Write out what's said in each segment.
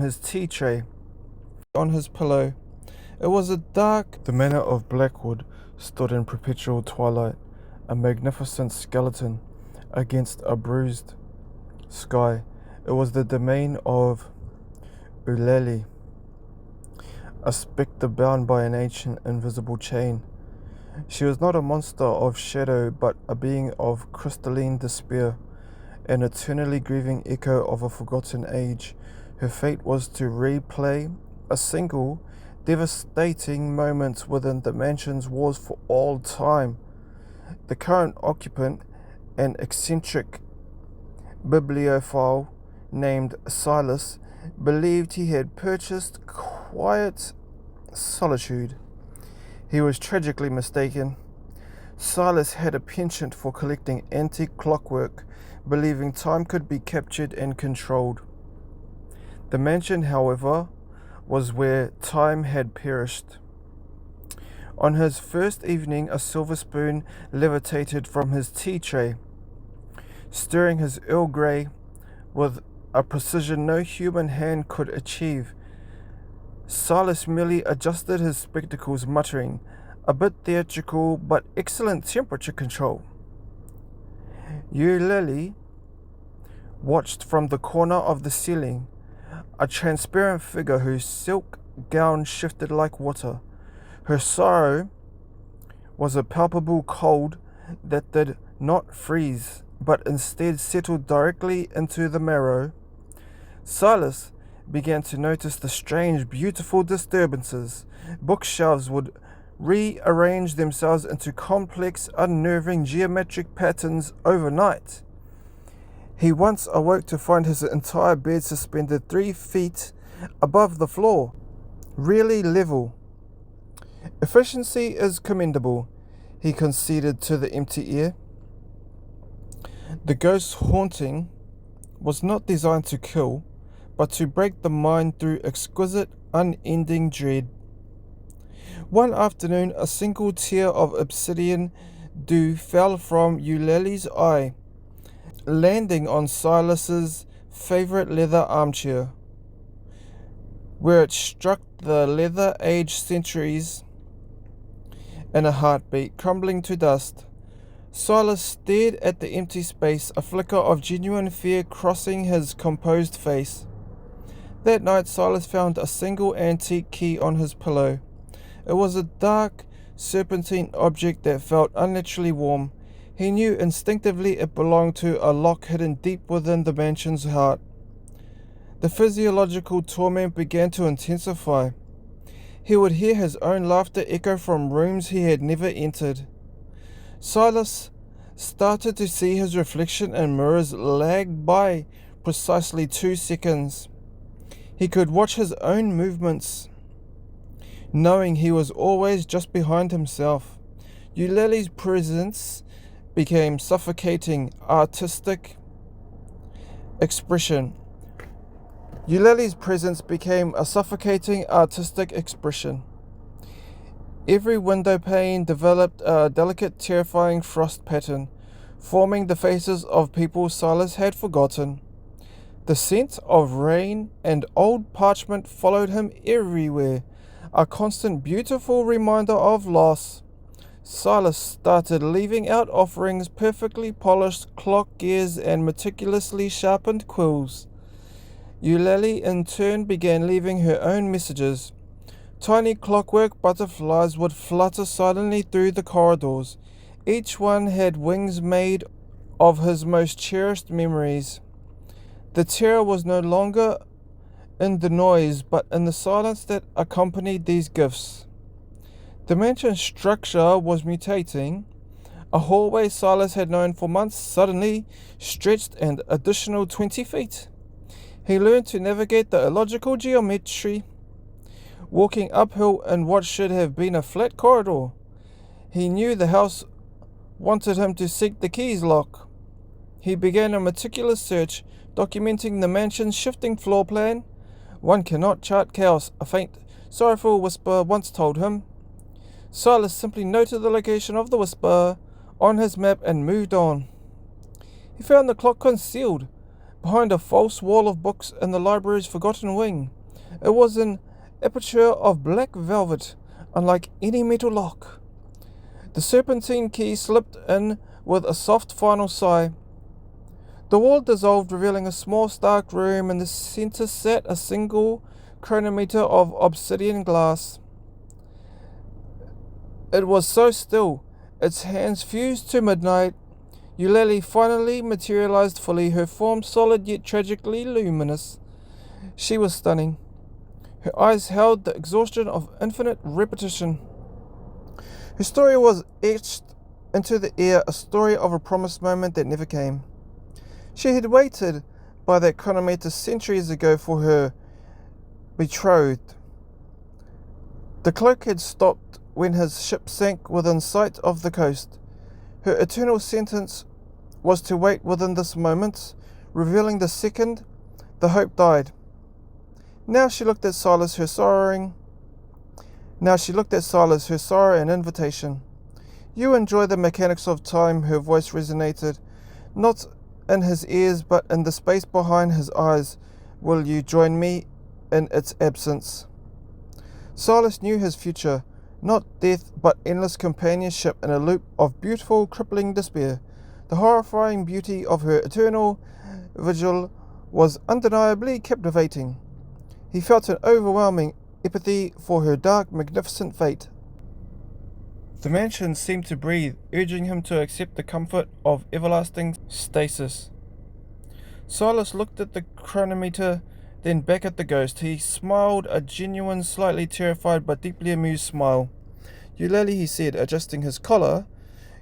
his tea tray on his pillow. It was a dark. The manor of Blackwood stood in perpetual twilight, a magnificent skeleton against a bruised sky. It was the domain of Eulalie, a spectre bound by an ancient invisible chain. She was not a monster of shadow, but a being of crystalline despair, an eternally grieving echo of a forgotten age. Her fate was to replay a single devastating moment within the mansion's walls for all time. The current occupant, an eccentric bibliophile named Silas, believed he had purchased quiet solitude. He was tragically mistaken. Silas had a penchant for collecting antique clockwork, believing time could be captured and controlled. The mansion, however, was where time had perished. On his first evening, a silver spoon levitated from his tea tray, stirring his Earl Grey with a precision no human hand could achieve. Silas merely adjusted his spectacles, muttering, "A bit theatrical, but excellent temperature control." Eulalie watched from the corner of the ceiling, a transparent figure whose silk gown shifted like water. Her sorrow was a palpable cold that did not freeze, but instead settled directly into the marrow. Silas began to notice the strange, beautiful disturbances. Bookshelves would rearrange themselves into complex, unnerving geometric patterns overnight. He once awoke to find his entire bed suspended 3 feet above the floor, really level. "Efficiency is commendable," he conceded to the empty air. The ghost haunting was not designed to kill, but to break the mind through exquisite, unending dread. One afternoon, a single tear of obsidian dew fell from Eulalie's eye, landing on Silas's favorite leather armchair. Where it struck, the leather aged centuries in a heartbeat, crumbling to dust. Silas stared at the empty space, a flicker of genuine fear crossing his composed face. That night, Silas found a single antique key on his pillow. It was a dark, serpentine object that felt unnaturally warm. He knew instinctively it belonged to a lock hidden deep within the mansion's heart. The physiological torment began to intensify. He would hear his own laughter echo from rooms he had never entered. Silas started to see his reflection in mirrors lag by precisely 2 seconds. He could watch his own movements, knowing he was always just behind himself. Eulalie's presence became suffocating artistic expression. Eulalie's presence became a suffocating artistic expression. Every window pane developed a delicate, terrifying frost pattern, forming the faces of people Silas had forgotten. The scent of rain and old parchment followed him everywhere, a constant beautiful reminder of loss. Silas started leaving out offerings, perfectly polished clock gears, and meticulously sharpened quills. Eulalie in turn began leaving her own messages. Tiny clockwork butterflies would flutter silently through the corridors. Each one had wings made of his most cherished memories. The terror was no longer in the noise, but in the silence that accompanied these gifts. The mansion's structure was mutating. A hallway Silas had known for months suddenly stretched an additional 20 feet. He learned to navigate the illogical geometry, walking uphill in what should have been a flat corridor. He knew the house wanted him to seek the key's lock. He began a meticulous search, documenting the mansion's shifting floor plan. "One cannot chart chaos," a faint, sorrowful whisper once told him. Silas simply noted the location of the whisper on his map and moved on. He found the clock concealed behind a false wall of books in the library's forgotten wing. It was an aperture of black velvet, unlike any metal lock. The serpentine key slipped in with a soft final sigh. The wall dissolved, revealing a small, dark room. In the centre sat a single chronometer of obsidian glass. It was so still, its hands fused to midnight. Eulalie finally materialized fully, her form solid yet tragically luminous. She was stunning. Her eyes held the exhaustion of infinite repetition. Her story was etched into the air, a story of a promised moment that never came. She had waited by that chronometer centuries ago for her betrothed. The cloak had stopped when his ship sank within sight of the coast. Her eternal sentence was to wait within this moment, revealing the second the hope died. Now she looked at Silas, her sorrow and invitation. You enjoy the mechanics of time, her voice resonated, not in his ears but in the space behind his eyes. Will you join me in its absence? Silas knew his future, not death but endless companionship in a loop of beautiful, crippling despair. The horrifying beauty of her eternal vigil was undeniably captivating. He felt an overwhelming empathy for her dark, magnificent fate. The mansion seemed to breathe, urging him to accept the comfort of everlasting stasis. Silas looked at the chronometer, then back at the ghost. He smiled, a genuine, slightly terrified but deeply amused smile. Eulalie, he said, adjusting his collar,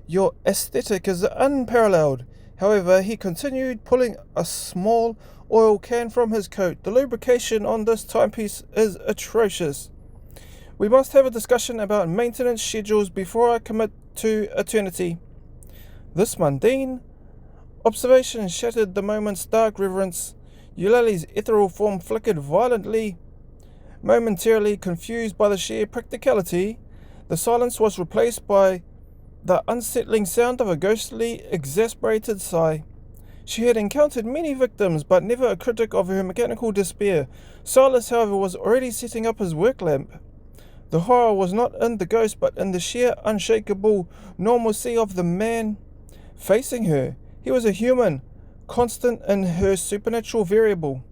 your aesthetic is unparalleled. However, he continued, pulling a small oil can from his coat. The lubrication on this timepiece is atrocious. We must have a discussion about maintenance schedules before I commit to eternity. This mundane observation shattered the moment's dark reverence. Eulalie's ethereal form flickered violently. Momentarily confused by the sheer practicality, the silence was replaced by the unsettling sound of a ghostly, exasperated sigh. She had encountered many victims, but never a critic of her mechanical despair. Silas, however, was already setting up his work lamp. The horror was not in the ghost, but in the sheer, unshakable normalcy of the man facing her. He was a human, constant in her supernatural variable.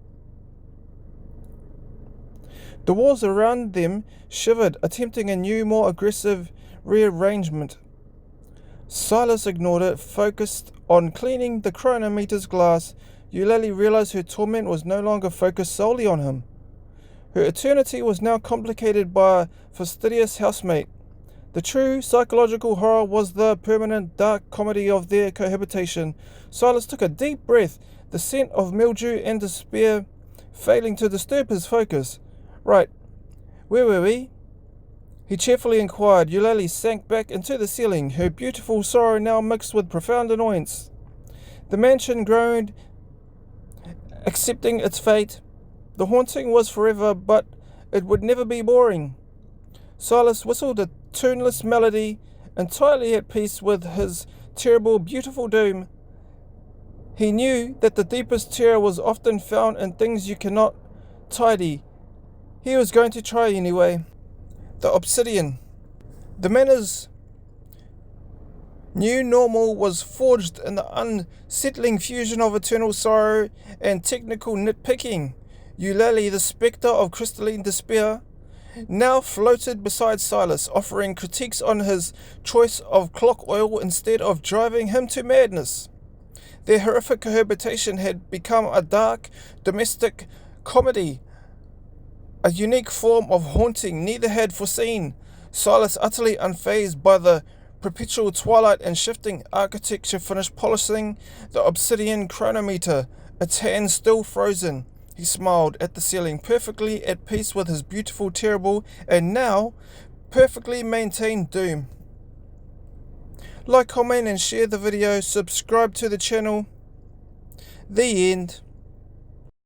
The walls around them shivered, attempting a new, more aggressive rearrangement. Silas ignored it, focused on cleaning the chronometer's glass. Eulalie realized her torment was no longer focused solely on him. Her eternity was now complicated by a fastidious housemate. The true psychological horror was the permanent dark comedy of their cohabitation. Silas took a deep breath, the scent of mildew and despair failing to disturb his focus. Right, where were we? He cheerfully inquired. Eulalie sank back into the ceiling, her beautiful sorrow now mixed with profound annoyance. The mansion groaned, accepting its fate. The haunting was forever, but it would never be boring. Silas whistled a tuneless melody, entirely at peace with his terrible, beautiful doom. He knew that the deepest terror was often found in things you cannot tidy. He was going to try anyway. The obsidian. The manor's new normal was forged in the unsettling fusion of eternal sorrow and technical nitpicking. Eulalie, the spectre of crystalline despair, now floated beside Silas, offering critiques on his choice of clock oil instead of driving him to madness. Their horrific cohabitation had become a dark, domestic comedy, a unique form of haunting neither had foreseen. Silas, utterly unfazed by the perpetual twilight and shifting architecture, finished polishing the obsidian chronometer, its hands still frozen. He smiled at the ceiling, perfectly at peace with his beautiful, terrible, and now perfectly maintained doom. Like, comment and share the video. Subscribe to the channel. The end.